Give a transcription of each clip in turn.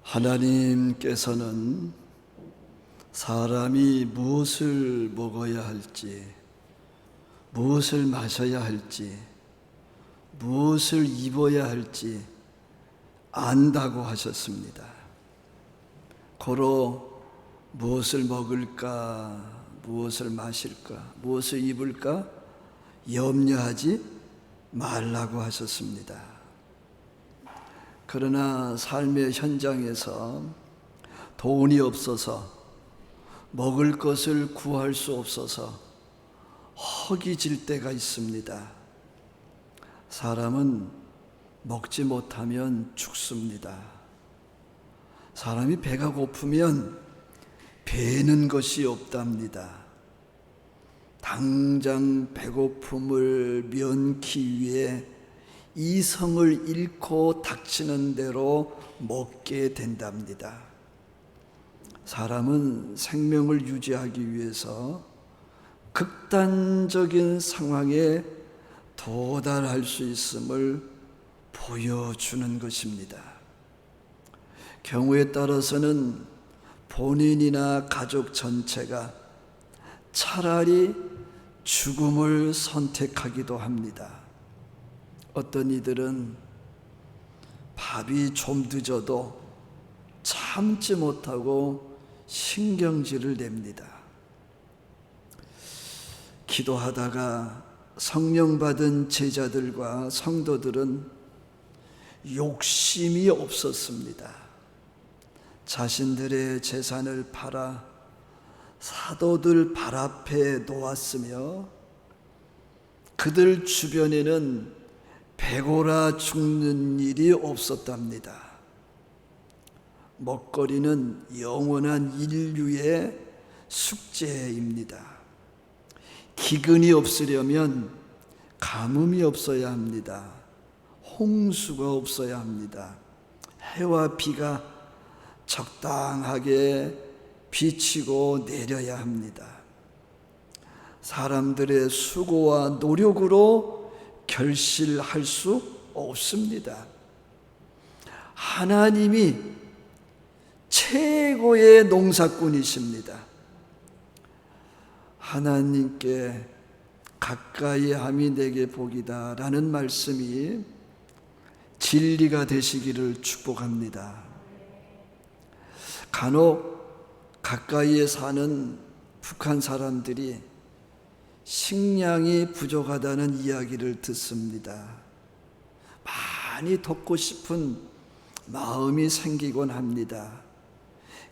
하나님께서는 사람이 무엇을 먹어야 할지, 무엇을 마셔야 할지, 무엇을 입어야 할지 안다고 하셨습니다. 고로 무엇을 먹을까, 무엇을 마실까, 무엇을 입을까 염려하지 말라고 하셨습니다. 그러나 삶의 현장에서 돈이 없어서 먹을 것을 구할 수 없어서 허기질 때가 있습니다. 사람은 먹지 못하면 죽습니다. 사람이 배가 고프면 배는 것이 없답니다. 당장 배고픔을 면키 위해 이성을 잃고 닥치는 대로 먹게 된답니다. 사람은 생명을 유지하기 위해서 극단적인 상황에 도달할 수 있음을 보여주는 것입니다. 경우에 따라서는 본인이나 가족 전체가 차라리 죽음을 선택하기도 합니다. 어떤 이들은 밥이 좀 늦어도 참지 못하고 신경질을 냅니다. 기도하다가 성령 받은 제자들과 성도들은 욕심이 없었습니다. 자신들의 재산을 팔아 사도들 발 앞에 놓았으며 그들 주변에는 배고라 죽는 일이 없었답니다. 먹거리는 영원한 인류의 숙제입니다. 기근이 없으려면 가뭄이 없어야 합니다. 홍수가 없어야 합니다. 해와 비가 적당하게 비치고 내려야 합니다. 사람들의 수고와 노력으로 결실할 수 없습니다. 하나님이 최고의 농사꾼이십니다. 하나님께 가까이 함이 내게 복이다 라는 말씀이 진리가 되시기를 축복합니다. 간혹 가까이에 사는 북한 사람들이 식량이 부족하다는 이야기를 듣습니다. 많이 돕고 싶은 마음이 생기곤 합니다.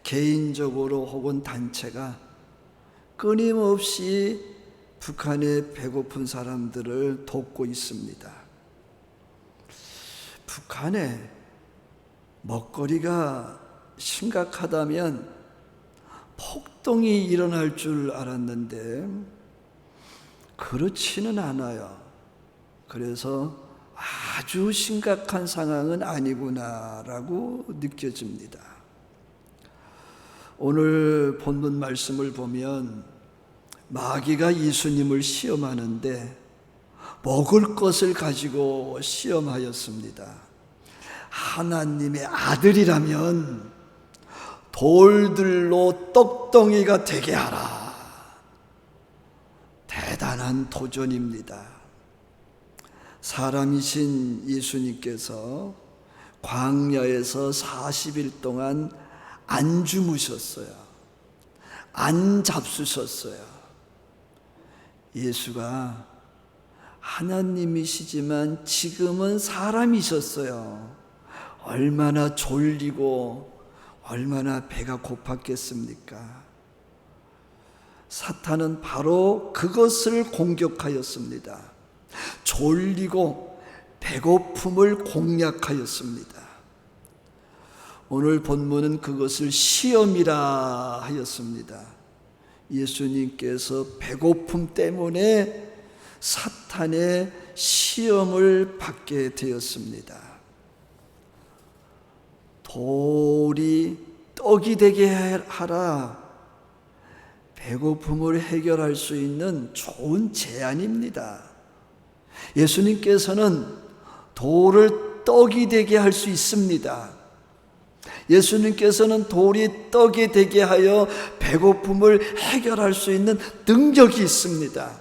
개인적으로 혹은 단체가 끊임없이 북한의 배고픈 사람들을 돕고 있습니다. 북한에 먹거리가 심각하다면 폭동이 일어날 줄 알았는데 그렇지는 않아요. 그래서 아주 심각한 상황은 아니구나라고 느껴집니다. 오늘 본문 말씀을 보면 마귀가 예수님을 시험하는데 먹을 것을 가지고 시험하였습니다. 하나님의 아들이라면 돌들로 떡덩이가 되게 하라. 대단한 도전입니다. 사람이신 예수님께서 광야에서 40일 동안 안 주무셨어요. 안 잡수셨어요. 예수가 하나님이시지만 지금은 사람이셨어요. 얼마나 졸리고 얼마나 배가 고팠겠습니까? 사탄은 바로 그것을 공격하였습니다. 졸리고 배고픔을 공략하였습니다. 오늘 본문은 그것을 시험이라 하였습니다. 예수님께서 배고픔 때문에 사탄의 시험을 받게 되었습니다. 돌이 떡이 되게 하라. 배고픔을 해결할 수 있는 좋은 제안입니다. 예수님께서는 돌을 떡이 되게 할 수 있습니다. 예수님께서는 돌이 떡이 되게 하여 배고픔을 해결할 수 있는 능력이 있습니다.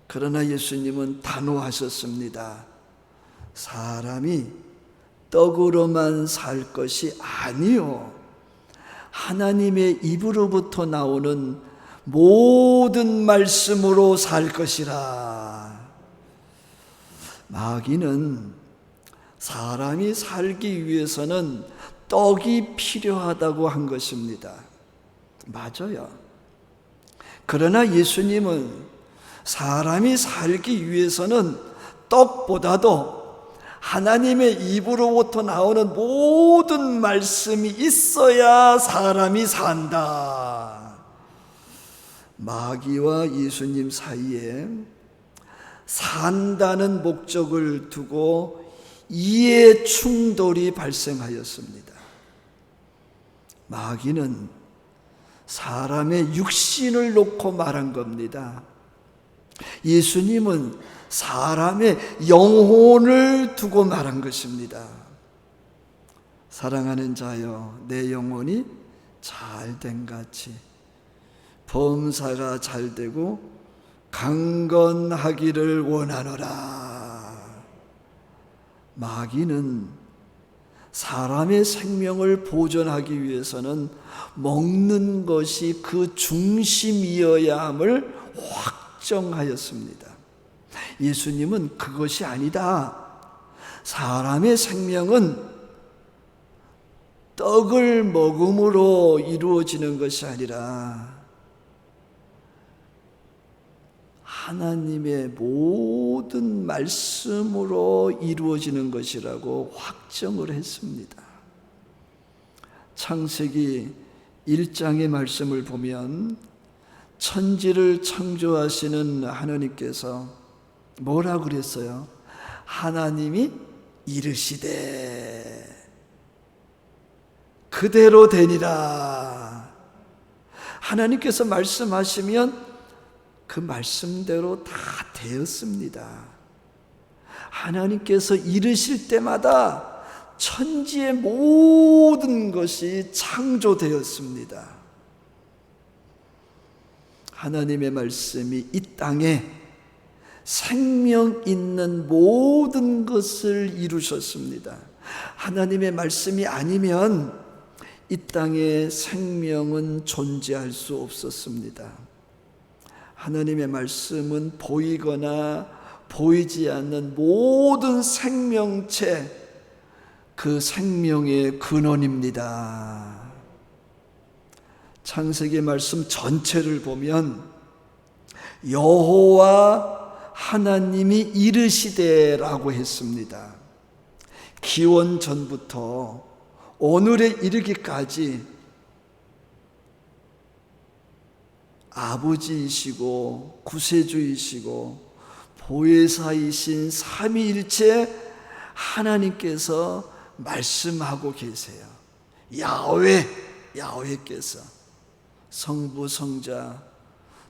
그러나 예수님은 단호하셨습니다. 사람이 떡으로만 살 것이 아니요, 하나님의 입으로부터 나오는 모든 말씀으로 살 것이라. 마귀는 사람이 살기 위해서는 떡이 필요하다고 한 것입니다. 맞아요. 그러나 예수님은 사람이 살기 위해서는 떡보다도 하나님의 입으로부터 나오는 모든 말씀이 있어야 사람이 산다. 마귀와 예수님 사이에 산다는 목적을 두고 이해 충돌이 발생하였습니다. 마귀는 사람의 육신을 놓고 말한 겁니다. 예수님은 사람의 영혼을 두고 말한 것입니다. 사랑하는 자여, 내 영혼이 잘된 같이 범사가 잘되고 강건하기를 원하노라. 마귀는 사람의 생명을 보존하기 위해서는 먹는 것이 그 중심이어야 함을 확정하였습니다. 예수님은 그것이 아니다. 사람의 생명은 떡을 먹음으로 이루어지는 것이 아니라 하나님의 모든 말씀으로 이루어지는 것이라고 확정을 했습니다. 창세기 1장의 말씀을 보면 천지를 창조하시는 하나님께서 뭐라고 그랬어요? 하나님이 이르시되 그대로 되니라. 하나님께서 말씀하시면 그 말씀대로 다 되었습니다. 하나님께서 이르실 때마다 천지의 모든 것이 창조되었습니다. 하나님의 말씀이 이 땅에 생명 있는 모든 것을 이루셨습니다. 하나님의 말씀이 아니면 이 땅에 생명은 존재할 수 없었습니다. 하나님의 말씀은 보이거나 보이지 않는 모든 생명체, 그 생명의 근원입니다. 창세기 말씀 전체를 보면 여호와 하나님이 이르시되라고 했습니다. 기원 전부터 오늘에 이르기까지 아버지이시고 구세주이시고 보혜사이신 삼위일체 하나님께서 말씀하고 계세요. 야훼께서, 성부, 성자,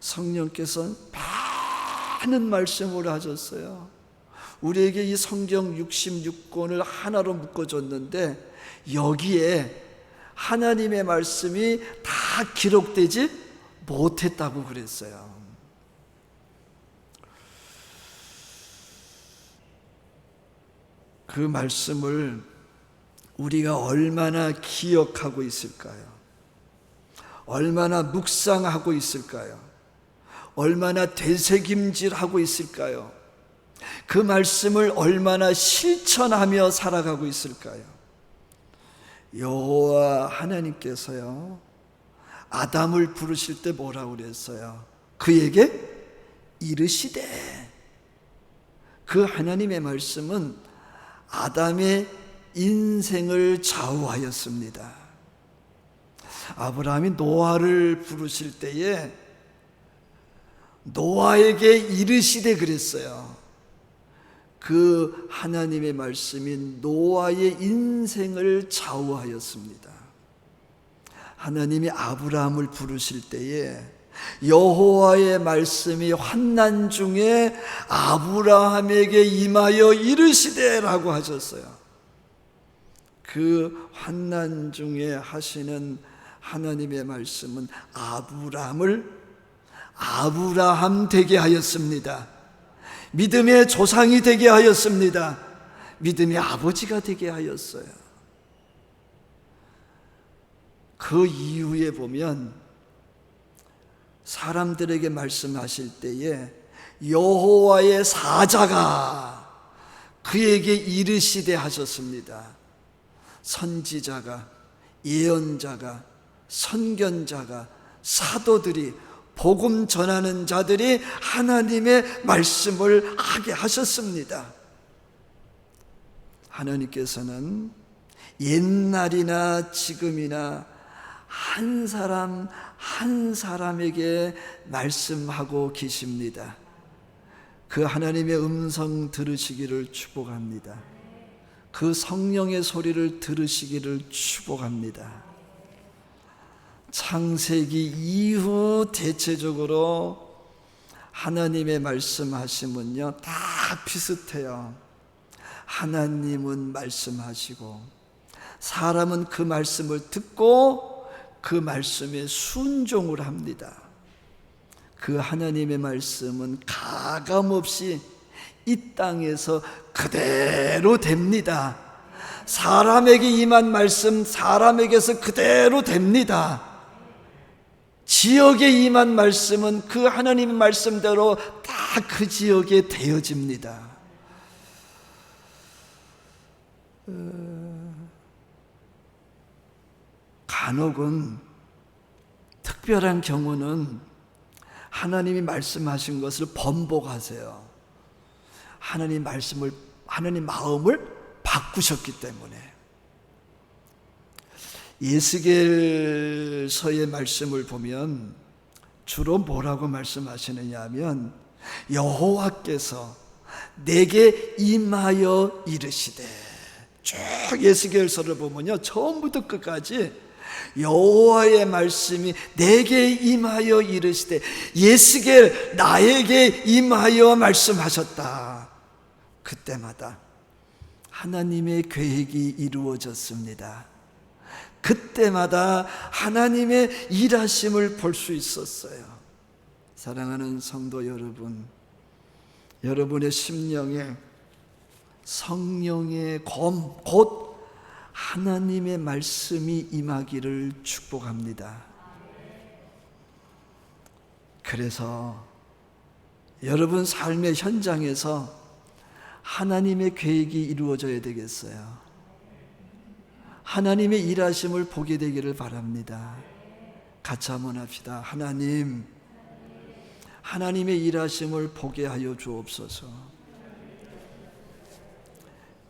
성령께서 많은 말씀을 하셨어요. 우리에게 이 성경 66권을 하나로 묶어줬는데 여기에 하나님의 말씀이 다 기록되지 못했다고 그랬어요. 그 말씀을 우리가 얼마나 기억하고 있을까요? 얼마나 묵상하고 있을까요? 얼마나 되새김질하고 있을까요? 그 말씀을 얼마나 실천하며 살아가고 있을까요? 여호와 하나님께서요, 아담을 부르실 때 뭐라고 그랬어요? 그에게 이르시되. 그 하나님의 말씀은 아담의 인생을 좌우하였습니다. 아브라함이 노아를 부르실 때에 노아에게 이르시되 그랬어요. 그 하나님의 말씀이 노아의 인생을 좌우하였습니다. 하나님이 아브라함을 부르실 때에 여호와의 말씀이 환난 중에 아브라함에게 임하여 이르시되라고 하셨어요. 그 환난 중에 하시는 하나님의 말씀은 아브라함을 아브라함 되게 하였습니다. 믿음의 조상이 되게 하였습니다. 믿음의 아버지가 되게 하였어요. 그 이후에 보면 사람들에게 말씀하실 때에 여호와의 사자가 그에게 이르시되 하셨습니다. 선지자가, 예언자가, 선견자가, 사도들이, 복음 전하는 자들이 하나님의 말씀을 하게 하셨습니다. 하나님께서는 옛날이나 지금이나 한 사람 한 사람에게 말씀하고 계십니다. 그 하나님의 음성 들으시기를 축복합니다. 그 성령의 소리를 들으시기를 축복합니다. 창세기 이후 대체적으로 하나님의 말씀하심은요 다 비슷해요. 하나님은 말씀하시고 사람은 그 말씀을 듣고 그 말씀에 순종을 합니다. 그 하나님의 말씀은 가감없이 이 땅에서 그대로 됩니다. 사람에게 임한 말씀 사람에게서 그대로 됩니다. 지역에 임한 말씀은 그 하나님의 말씀대로 다 그 지역에 되어집니다. 간혹은 특별한 경우는 하나님이 말씀하신 것을 번복하세요. 하나님 마음을 바꾸셨기 때문에. 예스겔서의 말씀을 보면 주로 뭐라고 말씀하시느냐 하면 여호와께서 내게 임하여 이르시되, 쭉 예스겔서를 보면요 처음부터 끝까지 여호와의 말씀이 내게 임하여 이르시되, 예스겔 나에게 임하여 말씀하셨다. 그때마다 하나님의 계획이 이루어졌습니다. 그때마다 하나님의 일하심을 볼 수 있었어요. 사랑하는 성도 여러분, 여러분의 심령에 성령의 검, 곧 하나님의 말씀이 임하기를 축복합니다. 그래서 여러분 삶의 현장에서 하나님의 계획이 이루어져야 되겠어요. 하나님의 일하심을 보게 되기를 바랍니다. 같이 한번 합시다. 하나님의 일하심을 보게 하여 주옵소서.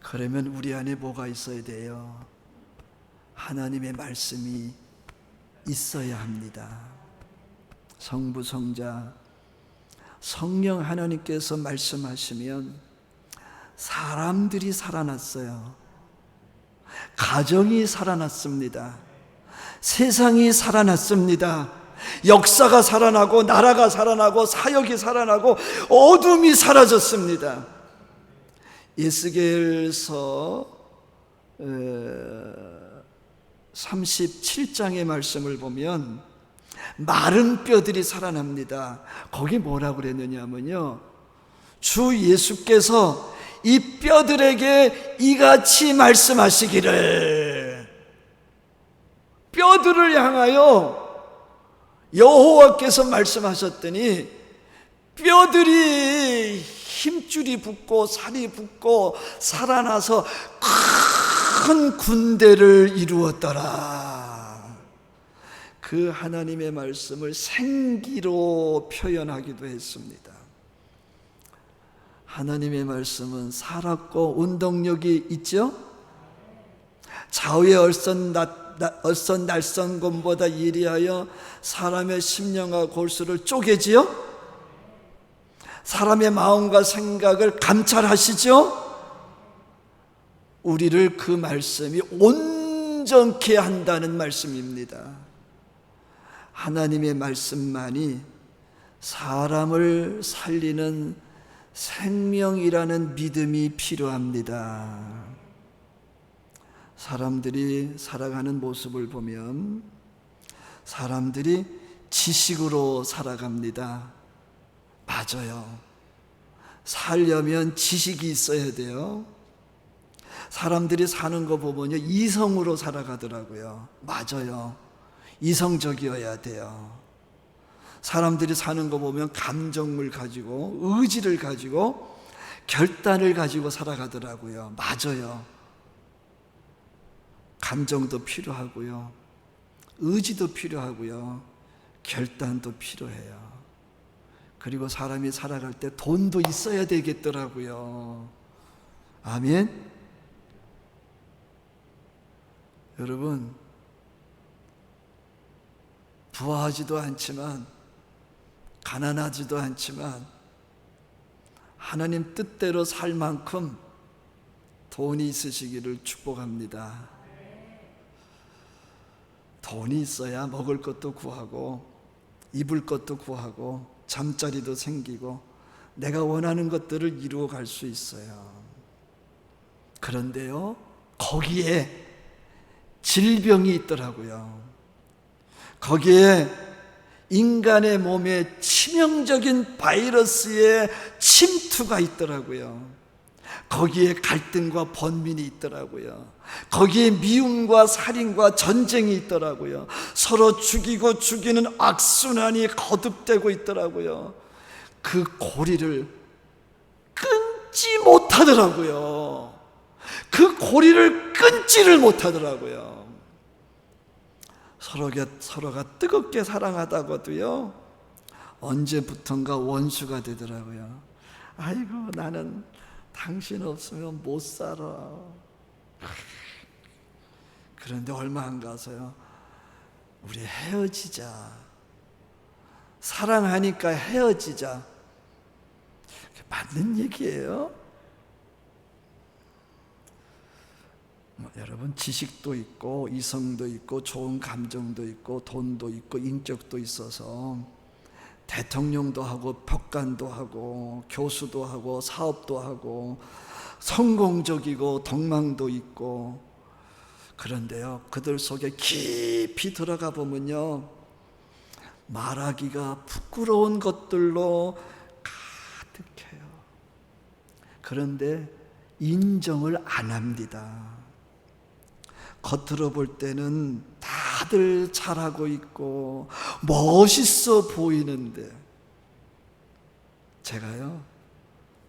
그러면 우리 안에 뭐가 있어야 돼요? 하나님의 말씀이 있어야 합니다. 성부, 성자, 성령 하나님께서 말씀하시면 사람들이 살아났어요. 가정이 살아났습니다. 세상이 살아났습니다. 역사가 살아나고 나라가 살아나고 사역이 살아나고 어둠이 사라졌습니다. 예스겔서 37장의 말씀을 보면 마른 뼈들이 살아납니다. 거기 뭐라고 그랬느냐면요, 주 예수께서 이 뼈들에게 이같이 말씀하시기를, 뼈들을 향하여 여호와께서 말씀하셨더니 뼈들이 힘줄이 붙고 살이 붙고 살아나서 큰 군대를 이루었더라. 그 하나님의 말씀을 생기로 표현하기도 했습니다. 하나님의 말씀은 살았고 운동력이 있죠? 좌우의 얼선 날선검보다 예리하여 사람의 심령과 골수를 쪼개지요? 사람의 마음과 생각을 감찰하시죠? 우리를 그 말씀이 온전케 한다는 말씀입니다. 하나님의 말씀만이 사람을 살리는 생명이라는 믿음이 필요합니다. 사람들이 살아가는 모습을 보면 사람들이 지식으로 살아갑니다. 맞아요. 살려면 지식이 있어야 돼요. 사람들이 사는 거 보면요, 이성으로 살아가더라고요. 맞아요. 이성적이어야 돼요. 사람들이 사는 거 보면 감정을 가지고, 의지를 가지고, 결단을 가지고 살아가더라고요. 맞아요. 감정도 필요하고요, 의지도 필요하고요, 결단도 필요해요. 그리고 사람이 살아갈 때 돈도 있어야 되겠더라고요. 아멘. 여러분, 부하지도 않지만 가난하지도 않지만 하나님 뜻대로 살 만큼 돈이 있으시기를 축복합니다. 돈이 있어야 먹을 것도 구하고 입을 것도 구하고 잠자리도 생기고 내가 원하는 것들을 이루어 갈 수 있어요. 그런데요, 거기에 질병이 있더라고요. 거기에 인간의 몸에 치명적인 바이러스의 침투가 있더라고요. 거기에 갈등과 번민이 있더라고요. 거기에 미움과 살인과 전쟁이 있더라고요. 서로 죽이고 죽이는 악순환이 거듭되고 있더라고요. 그 고리를 끊지 못하더라고요. 그 고리를 끊지를 못하더라고요. 서로가 뜨겁게 사랑하다가도요, 언제부턴가 원수가 되더라고요. 아이고, 나는 당신 없으면 못 살아. 그런데 얼마 안 가서요, 우리 헤어지자. 사랑하니까 헤어지자. 맞는 얘기예요. 여러분, 지식도 있고 이성도 있고 좋은 감정도 있고 돈도 있고 인격도 있어서 대통령도 하고 법관도 하고 교수도 하고 사업도 하고 성공적이고 덕망도 있고, 그런데요, 그들 속에 깊이 들어가 보면요, 말하기가 부끄러운 것들로 가득해요. 그런데 인정을 안 합니다. 겉으로 볼 때는 다들 잘하고 있고 멋있어 보이는데, 제가요,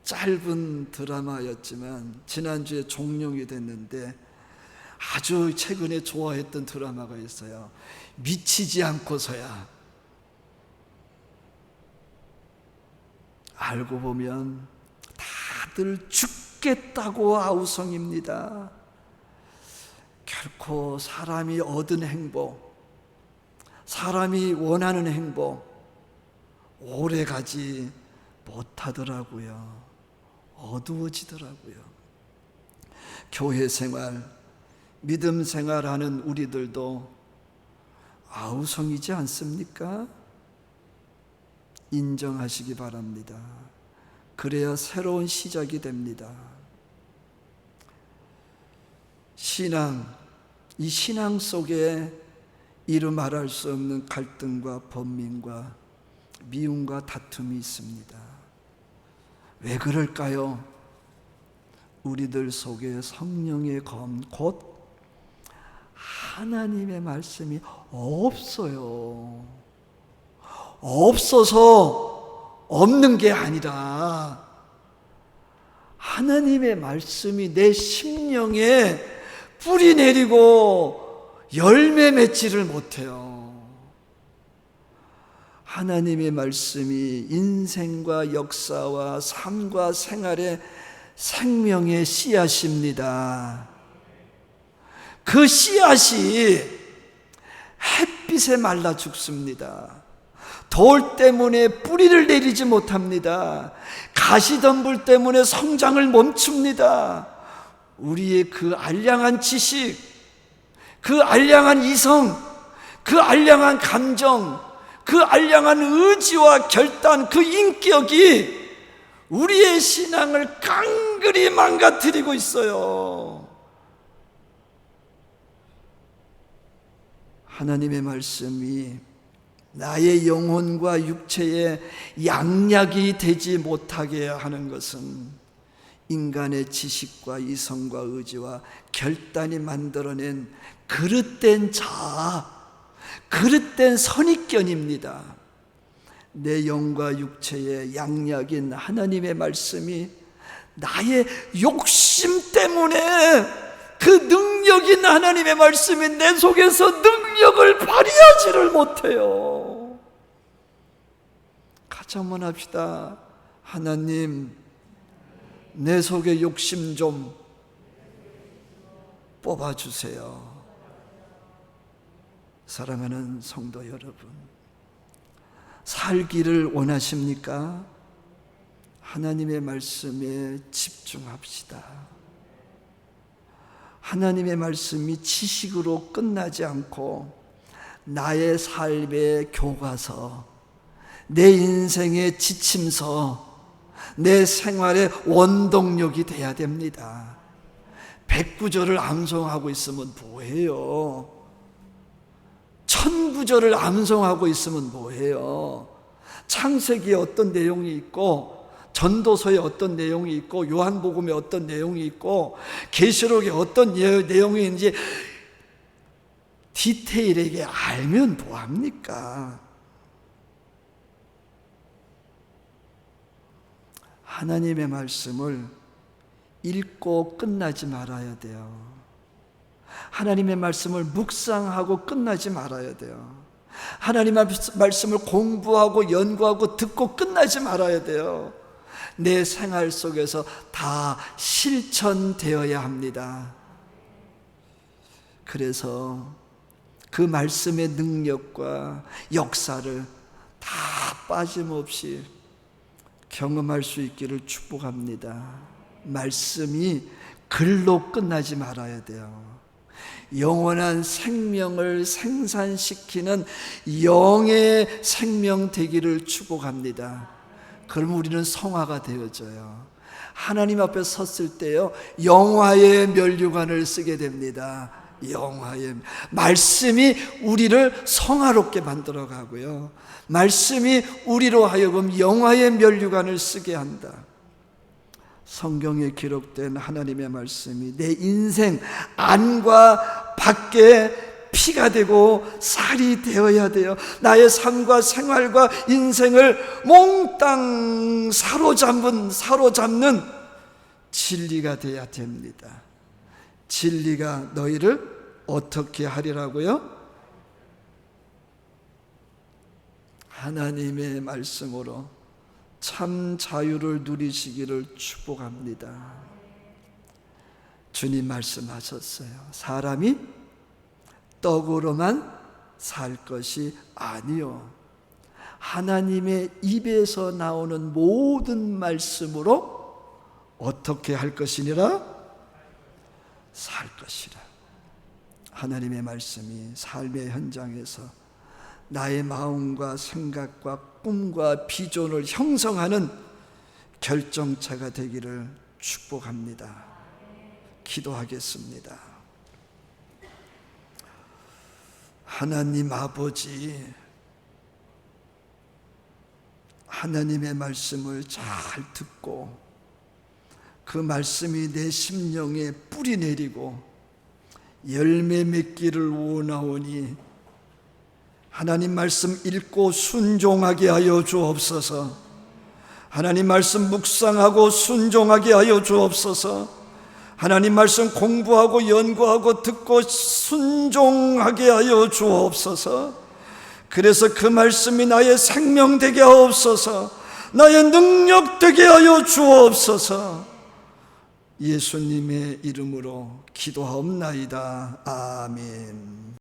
짧은 드라마였지만 지난주에 종영이 됐는데 아주 최근에 좋아했던 드라마가 있어요. 미치지 않고서야. 알고 보면 다들 죽겠다고 아우성입니다. 결코 사람이 얻은 행복, 사람이 원하는 행복 오래 가지 못하더라고요. 어두워지더라고요. 교회 생활, 믿음 생활하는 우리들도 아우성이지 않습니까? 인정하시기 바랍니다. 그래야 새로운 시작이 됩니다. 이 신앙 속에 이루 말할 수 없는 갈등과 번민과 미움과 다툼이 있습니다. 왜 그럴까요? 우리들 속에 성령의 검, 곧 하나님의 말씀이 없어요. 없어서 없는 게 아니라 하나님의 말씀이 내 심령에 뿌리 내리고 열매 맺지를 못해요. 하나님의 말씀이 인생과 역사와 삶과 생활의 생명의 씨앗입니다. 그 씨앗이 햇빛에 말라 죽습니다. 돌 때문에 뿌리를 내리지 못합니다. 가시덤불 때문에 성장을 멈춥니다. 우리의 그 알량한 지식, 그 알량한 이성, 그 알량한 감정, 그 알량한 의지와 결단, 그 인격이 우리의 신앙을 깡그리 망가뜨리고 있어요. 하나님의 말씀이 나의 영혼과 육체에 양약이 되지 못하게 하는 것은 인간의 지식과 이성과 의지와 결단이 만들어낸 그릇된 자아, 그릇된 선입견입니다. 내 영과 육체의 양약인 하나님의 말씀이 나의 욕심 때문에 그 능력인 하나님의 말씀이 내 속에서 능력을 발휘하지를 못해요. 같이 한번 합시다. 하나님, 내 속에 욕심 좀 뽑아주세요. 사랑하는 성도 여러분, 살기를 원하십니까? 하나님의 말씀에 집중합시다. 하나님의 말씀이 지식으로 끝나지 않고 나의 삶의 교과서, 내 인생의 지침서, 내 생활의 원동력이 돼야 됩니다. 백구절을 암송하고 있으면 뭐해요? 천구절을 암송하고 있으면 뭐해요? 창세기에 어떤 내용이 있고, 전도서에 어떤 내용이 있고, 요한복음에 어떤 내용이 있고, 계시록에 어떤 내용이 있는지 디테일하게 알면 뭐합니까? 하나님의 말씀을 읽고 끝나지 말아야 돼요. 하나님의 말씀을 묵상하고 끝나지 말아야 돼요. 하나님의 말씀을 공부하고 연구하고 듣고 끝나지 말아야 돼요. 내 생활 속에서 다 실천되어야 합니다. 그래서 그 말씀의 능력과 역사를 다 빠짐없이 경험할 수 있기를 축복합니다. 말씀이 글로 끝나지 말아야 돼요. 영원한 생명을 생산시키는 영의 생명 되기를 축복합니다. 그러면 우리는 성화가 되어져요. 하나님 앞에 섰을 때요, 영화의 면류관을 쓰게 됩니다. 영화의 말씀이 우리를 성화롭게 만들어 가고요, 말씀이 우리로 하여금 영화의 면류관을 쓰게 한다. 성경에 기록된 하나님의 말씀이 내 인생 안과 밖에 피가 되고 살이 되어야 돼요. 나의 삶과 생활과 인생을 몽땅 사로잡는 진리가 되어야 됩니다. 진리가 너희를 어떻게 하리라고요? 하나님의 말씀으로 참 자유를 누리시기를 축복합니다. 주님 말씀하셨어요. 사람이 떡으로만 살 것이 아니요, 하나님의 입에서 나오는 모든 말씀으로 어떻게 할 것이니라? 살 것이라. 하나님의 말씀이 삶의 현장에서 나의 마음과 생각과 꿈과 비전을 형성하는 결정체가 되기를 축복합니다. 기도하겠습니다. 하나님 아버지, 하나님의 말씀을 잘 듣고 그 말씀이 내 심령에 뿌리 내리고 열매 맺기를 원하오니 하나님 말씀 읽고 순종하게 하여 주옵소서. 하나님 말씀 묵상하고 순종하게 하여 주옵소서. 하나님 말씀 공부하고 연구하고 듣고 순종하게 하여 주옵소서. 그래서 그 말씀이 나의 생명 되게 하옵소서. 나의 능력 되게 하여 주옵소서. 예수님의 이름으로 기도하옵나이다. 아멘.